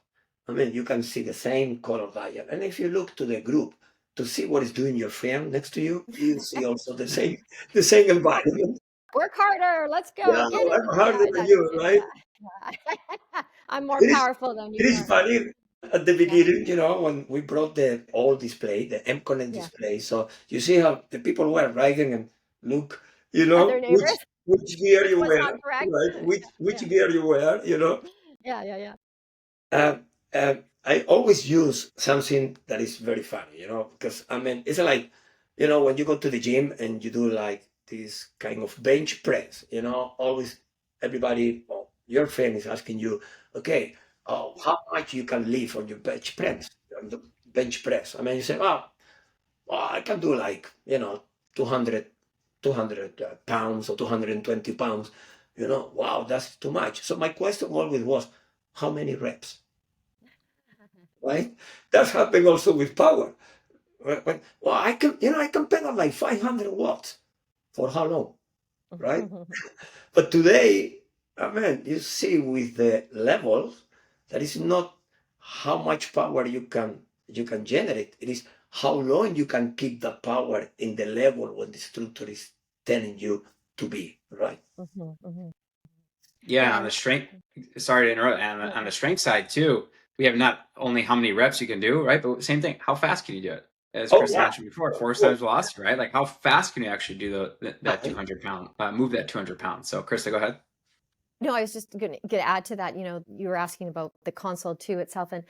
I mean, you can see the same color dial. And if you look to the group to see what is doing your friend next to you, you see also the same environment. Work harder. Let's go. Yeah, Get it. I'm harder Yeah, than you, right? yeah. I'm more It is powerful than it you is are. funny at the Yeah, beginning, when we brought the old display, the M-Connect yeah. display. So you see how the people were riding and look, Other which neighbors, gear which you was wear, not correct. right? Which Yeah, gear you wear. yeah, yeah, yeah. Uh, I always use something that is very funny, because I mean, it's like, when you go to the gym and you do like this kind of bench press, always everybody, well, your friend is asking you, okay, how much you can lift on your bench press. I mean, you say, well, I can do like, 200, 200 pounds or 220 pounds. Wow, that's too much. So my question always was, how many reps? Right? That's happening also with power. Well, I can pedal like 500 watts. For how long? Right? But today, I mean, you see with the levels, that is not how much power you can generate. It is how long you can keep the power in the level when the structure is telling you to be, right? Mhm, mhm. Yeah, and Yeah, on the and strength, sorry to interrupt, and no, on the no. strength side too, we have not only how many reps you can do, right? But same thing, how fast can you do it? As Oh Krista yeah, mentioned before, of force course. times velocity, right? Like how fast can you actually do that I, 200 pound, move that 200 pounds? So Krista, go ahead. No, I was just gonna add to that. You were asking about the console too itself, and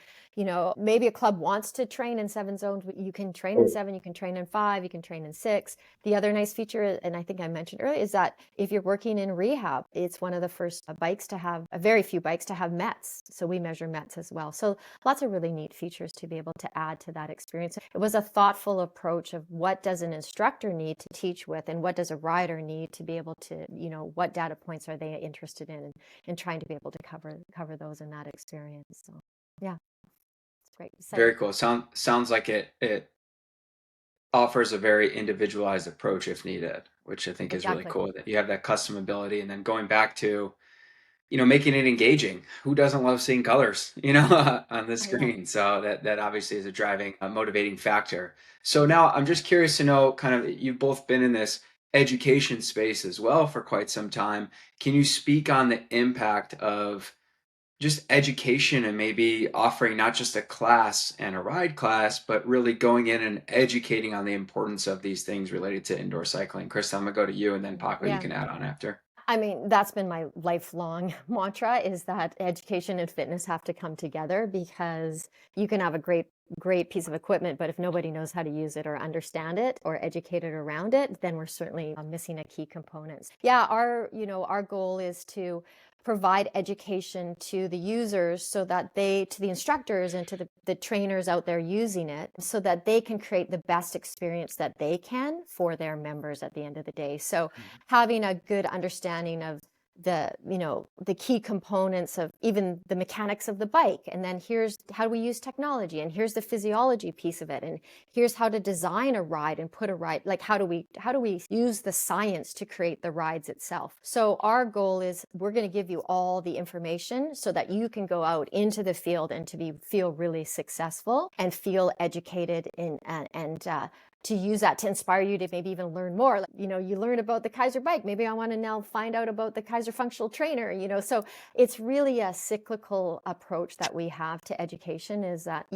maybe a club wants to train in 7 zones. But you can train in oh, 7, you can train in 5, you can train in 6. The other nice feature, and I think I mentioned earlier, is that if you're working in rehab, it's one of the first bikes to have, a very few bikes to have METs. So we measure METs as well. So lots of really neat features to be able to add to that experience. It was a thoughtful approach of what does an instructor need to teach with, and what does a rider need to be able to, what data points are they interested in, and trying to be able to cover those in that experience. So yeah, it's great, exciting. Very cool. Sounds like it offers a very individualized approach if needed, which I think is really Exactly. cool that you have that custom ability. And then going back to, making it engaging. Who doesn't love seeing colors, on the Yeah. screen? So that obviously is a driving, motivating factor. So now I'm just curious to know, kind of, you've both been in this education space as well for quite some time. Can you speak on the impact of just education and maybe offering not just a class and a ride class, but really going in and educating on the importance of these things related to indoor cycling? Chris, I'm gonna go to you, and then Paco, you Yeah. can add on after. I mean, that's been my lifelong mantra, is that education and fitness have to come together, because you can have a great piece of equipment, but if nobody knows how to use it or understand it or educate it around it, then we're certainly missing a key component. Yeah, our goal is to provide education to the users, so that to the instructors and to the trainers out there using it, so that they can create the best experience that they can for their members at the end of the day. So having a good understanding of the key components of even the mechanics of the bike, and then here's how we use technology, and here's the physiology piece of it, and here's how to design a ride and put a ride, like how do we use the science to create the rides itself. So our goal is we're going to give you all the information so that you can go out into the field and feel really successful and feel educated and to use that to inspire you to maybe even learn more. Like, you learn about the Kaiser bike. Maybe I want to now find out about the Kaiser functional trainer, so it's really a cyclical approach that we have to education, is that,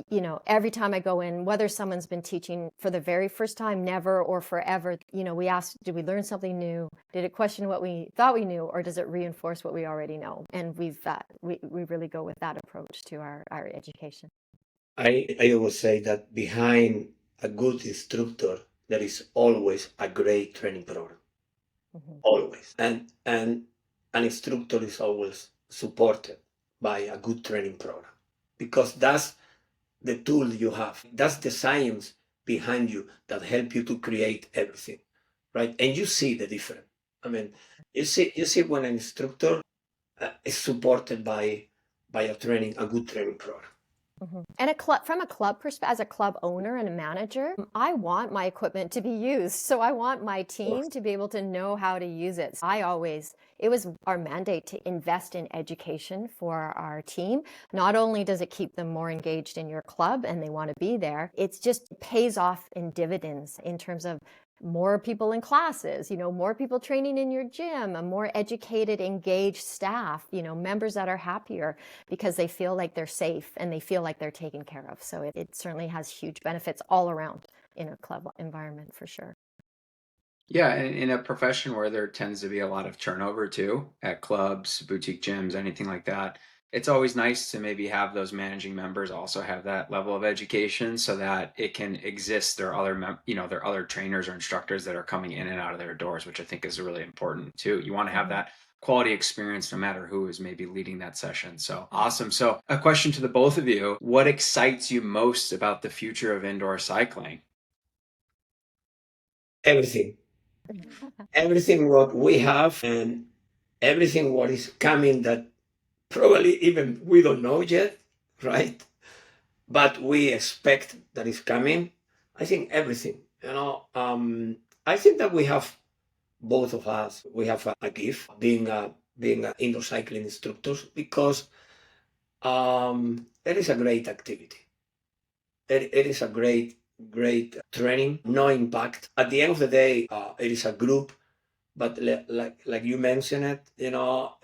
every time I go in, whether someone's been teaching for the very first time, never, or forever, we ask, did we learn something new? Did it question what we thought we knew, or does it reinforce what we already know? And we really go with that approach to our education. I always say that behind a good instructor, there is always a great training program. Mhm. Always. And an instructor is always supported by a good training program, because that's the tool you have. That's the science behind you that help you to create everything, right? And you see the difference. I mean, you see when an instructor is supported by a good training program. And from a club perspective, as a club owner and a manager, I want my equipment to be used. So I want my team to be able to know how to use it. It was our mandate to invest in education for our team. Not only does it keep them more engaged in your club and they want to be there, it just pays off in dividends in terms of more people in classes, more people training in your gym, a more educated, engaged staff, members that are happier because they feel like they're safe and they feel like they're taken care of. So it certainly has huge benefits all around in a club environment, for sure. Yeah, and in a profession where there tends to be a lot of turnover too, at clubs, boutique gyms, anything like that, it's always nice to maybe have those managing members also have that level of education so that it can exist. There are there are other trainers or instructors that are coming in and out of their doors, which I think is really important too. You want to have that quality experience no matter who is maybe leading that session. So awesome. So a question to the both of you, what excites you most about the future of indoor cycling? Everything. Everything what we have, and everything what is coming that probably even we don't know yet, right? But we expect that is coming. I think everything, I think that we have, both of us, we have a gift being indoor cycling instructors, because it is a great activity. It is a great training, no impact. At the end of the day, it is a group, but like you mentioned it, it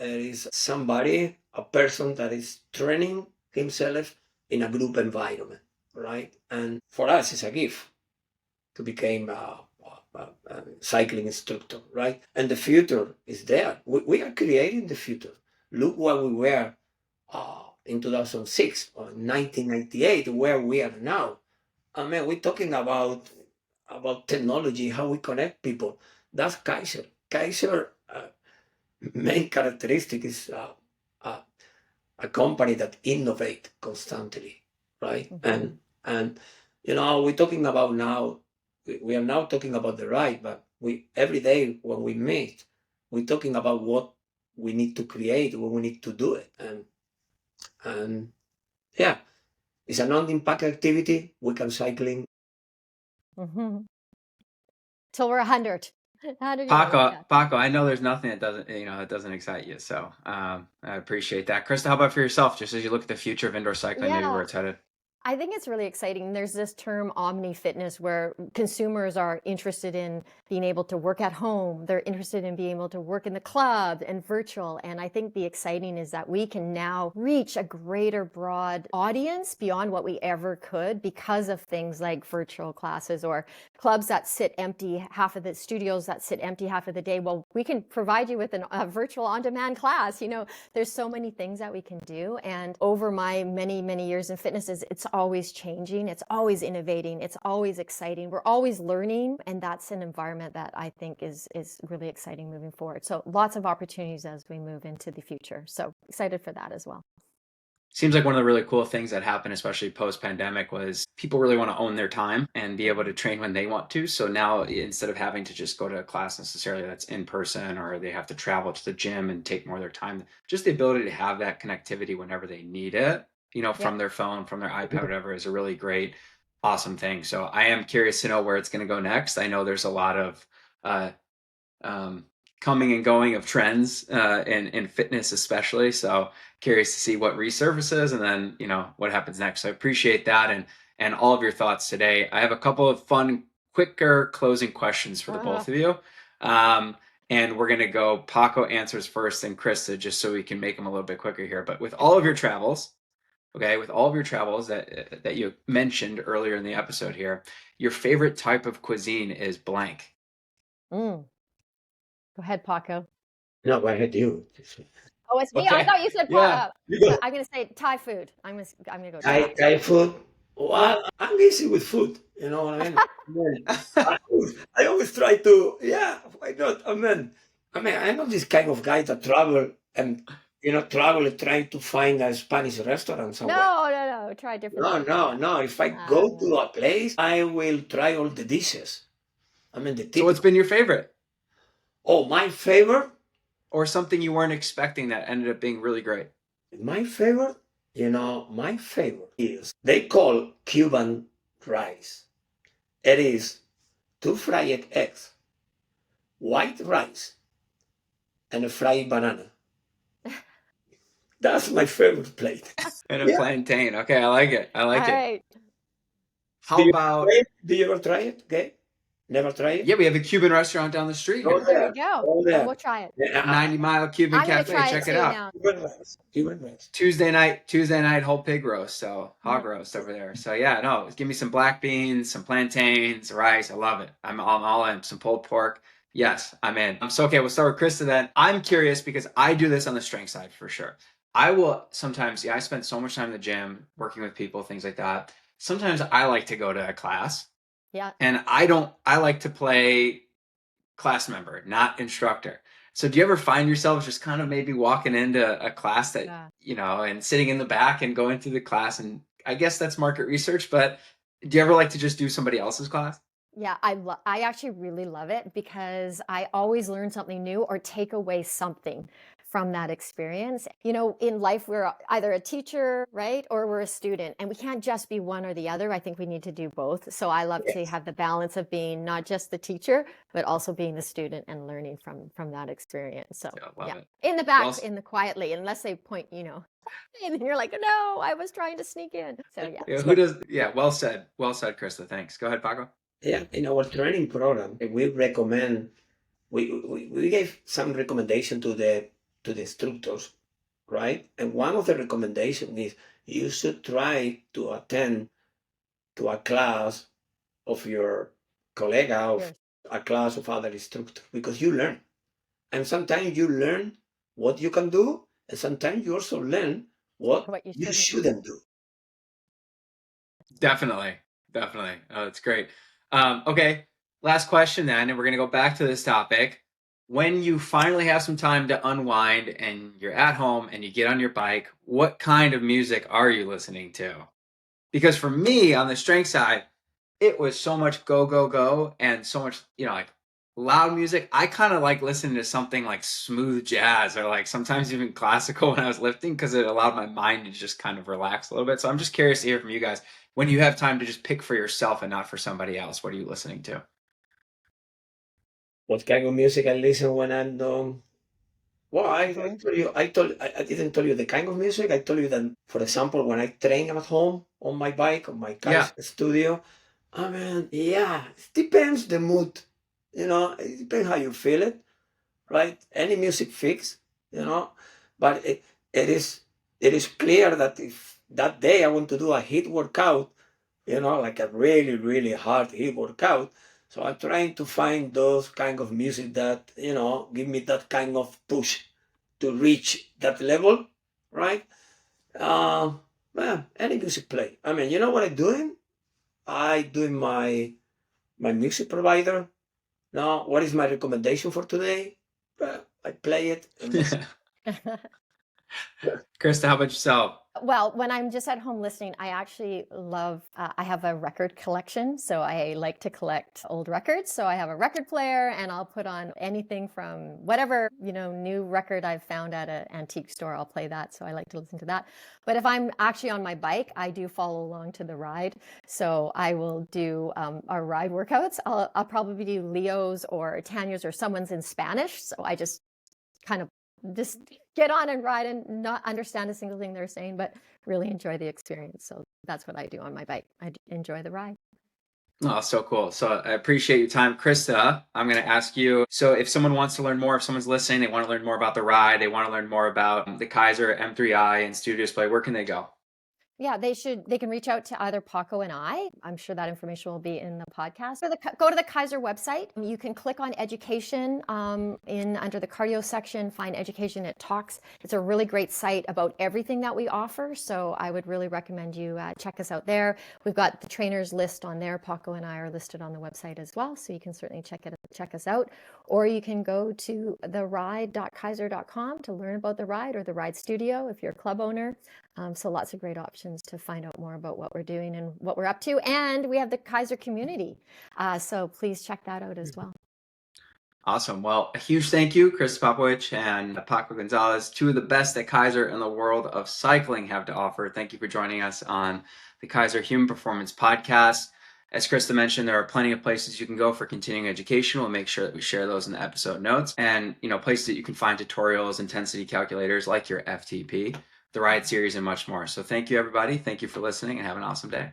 is somebody, a person that is training himself in a group environment, right? And for us, it's a gift to become a cycling instructor, right? And the future is there. We are creating the future. Look what we were in 2006 or 1998, where we are now. I mean, we're talking about technology, how we connect people. That's Kaiser. Kaiser main characteristic is a company that innovate constantly, right? And we're talking about now. We are now talking about the ride, but we every day when we meet, we're talking about what we need to create, what we need to do it, and yeah, it's a non-impact activity. We can cycling. Till we're 100. 100 years, Paco, yeah. Paco, I know there's nothing that doesn't excite you. So I appreciate that. Krista, how about for yourself? Just as you look at the future of indoor cycling, maybe where Yeah, it's headed. I think it's really exciting. There's this term omni fitness where consumers are interested in being able to work at home. They're interested in being able to work in the club and virtual. And I think the exciting is that we can now reach a greater broad audience beyond what we ever could because of things like virtual classes or clubs that sit empty half of the studios that sit empty half of the day. Well, we can provide you with a virtual on-demand class. There's so many things that we can do. And over my many, many years in fitness, it's always changing. It's always innovating. It's always exciting. We're always learning. And that's an environment that I think is really exciting moving forward. So lots of opportunities as we move into the future. So excited for that as well. seems like one of the really cool things that happened, especially post-pandemic, was people really want to own their time and be able to train when they want to. So now instead of having to just go to a class necessarily that's in person, or they have to travel to the gym and take more of their time, just the ability to have that connectivity whenever they need it, Yep. from their phone, from their iPad, whatever, is a really great, awesome thing. So I am curious to know where it's going to go next. I know there's a lot of uh, um, coming and going of trends in fitness, especially. So curious to see what resurfaces and then what happens next. So I appreciate that and all of your thoughts today. I have a couple of fun, quicker closing questions for the both of you. And we're gonna go Paco answers first and Krista, just so we can make them a little bit quicker here. But with all of your travels, okay, with all of your travels that you mentioned earlier in the episode here, your favorite type of cuisine is blank. Go ahead, Paco. No, go ahead, you. Oh, it's me. I Okay. thought you said Yeah. I'm gonna say Thai food. I'm gonna go Thai, Thai. Thai food. Well, I'm easy with food. You know what I mean? I always try to, yeah, why not? I mean, I'm not this kind of guy that travel and, travel trying to find a Spanish restaurant somewhere. No. Try different No, things. no, Yeah. no. If I go to a place, I will try all the dishes. I mean, the So what's typical. been your favorite? Oh, my favorite? Or something you weren't expecting that ended up being really great? My favorite? My favorite is, they call Cuban rice. It is 2 fried eggs, white rice, and a fried banana. That's my favorite plate. And a Yeah. plantain. Okay, I like it. I All like it. right. How Do you about, Do you ever try it? Okay. Never try it? yeah, we have a Cuban restaurant down the street Go here. There there. you go. Go Oh, there. we'll try it. Yeah, 90 Mile Cuban I'm gonna Cafe. try it Check it too out. now. Cuban rice. Cuban rice. Tuesday night whole pig roast. So hog roast over there. So yeah, no, give me some black beans, some plantains, rice. I love it. I'm all in. Some pulled pork. Yes, I'm in. So okay, we'll start with Krista then. I'm curious because I do this on the strength side for sure. I will sometimes, I spend so much time in the gym working with people, things like that. Sometimes I like to go to a class Yeah. and I like to play class member, not instructor. So do you ever find yourself just kind of maybe walking into a class that, Yeah. and sitting in the back and going through the class, and I guess that's market research, but do you ever like to just do somebody else's class? Yeah, I actually really love it because I always learn something new or take away something from that experience. In life, we're either a teacher, right? Or we're a student, and we can't just be one or the other. I think we need to do both. So I love to Yes. have the balance of being not just the teacher, but also being the student and learning from that experience. So Yeah, love yeah, it. in the Well, back, in the quietly, unless they point, and then you're like, no, I was trying to sneak in. So yeah. yeah, So, well said, Krista. Thanks. Go ahead, Paco. yeah, in our training program, we recommend, we gave some recommendation to the instructors, right? And one of the recommendations is you should try to attend to a class of your colleague, of Yes. a class of other instructors, because you learn. And sometimes you learn what you can do, and sometimes you also learn what What you you shouldn't. shouldn't do. Definitely. Definitely. Oh, that's great. Okay. Last question then, and we're going to go back to this topic. When you finally have some time to unwind and you're at home and you get on your bike, what kind of music are you listening to? Because for me, on the strength side, it was so much go, go, go, and so much, like loud music. I kind of like listening to something like smooth jazz or like sometimes even classical when I was lifting because it allowed my mind to just kind of relax a little bit. So I'm just curious to hear from you guys when you have time to just pick for yourself and not for somebody else. What are you listening to? What kind of music I listen when I'm done? Well, I Mhm. told you, I didn't tell you the kind of music. I told you that, for example, when I train at home on my bike, on my car Yeah. studio, I mean, yeah, it depends the mood. It depends how you feel it, right? Any music fix, but it is clear that if that day I want to do a HIIT workout, like a really, really hard HIIT workout, so I'm trying to find those kind of music that, give me that kind of push to reach that level, right? Man, any music play. I mean, you know what I'm doing? I doing my music provider. Now, what is my recommendation for today? I play it, and that's Krista, how about yourself? Well, when I'm just at home listening, I actually love, I have a record collection. So I like to collect old records. So I have a record player and I'll put on anything from whatever, new record I've found at an antique store. I'll play that. So I like to listen to that. But if I'm actually on my bike, I do follow along to the ride. So I will do our ride workouts. I'll probably do Leo's or Tanya's or someone's in Spanish. So I kind of just get on and ride and not understand a single thing they're saying, but really enjoy the experience. So that's what I do on my bike. I enjoy the ride. Oh, so cool. So I appreciate your time. Krista, I'm going to ask you, so if someone wants to learn more, if someone's listening, they want to learn more about the ride, they want to learn more about the Kaiser M3i and studio display, where can they go? Yeah, they can reach out to either Paco and I. I'm sure that information will be in the podcast. Go to the Kaiser website. You can click on education under the cardio section, find education. It talks. It's a really great site about everything that we offer. So I would really recommend you check us out there. We've got the trainers list on there. Paco and I are listed on the website as well. So you can certainly check us out. Or you can go to theride.kaiser.com to learn about the ride, or the ride studio if you're a club owner. So lots of great options to find out more about what we're doing and what we're up to. And we have the Kaiser community. So please check that out as well. Awesome. Well, a huge thank you, Krista Popowych and Paco Gonzalez, two of the best that Kaiser and the world of cycling have to offer. Thank you for joining us on the Kaiser Human Performance Podcast. As Krista mentioned, there are plenty of places you can go for continuing education. We'll make sure that we share those in the episode notes, and places that you can find tutorials, intensity calculators like your FTP, the Ride series, and much more. So thank you, everybody. Thank you for listening, and have an awesome day.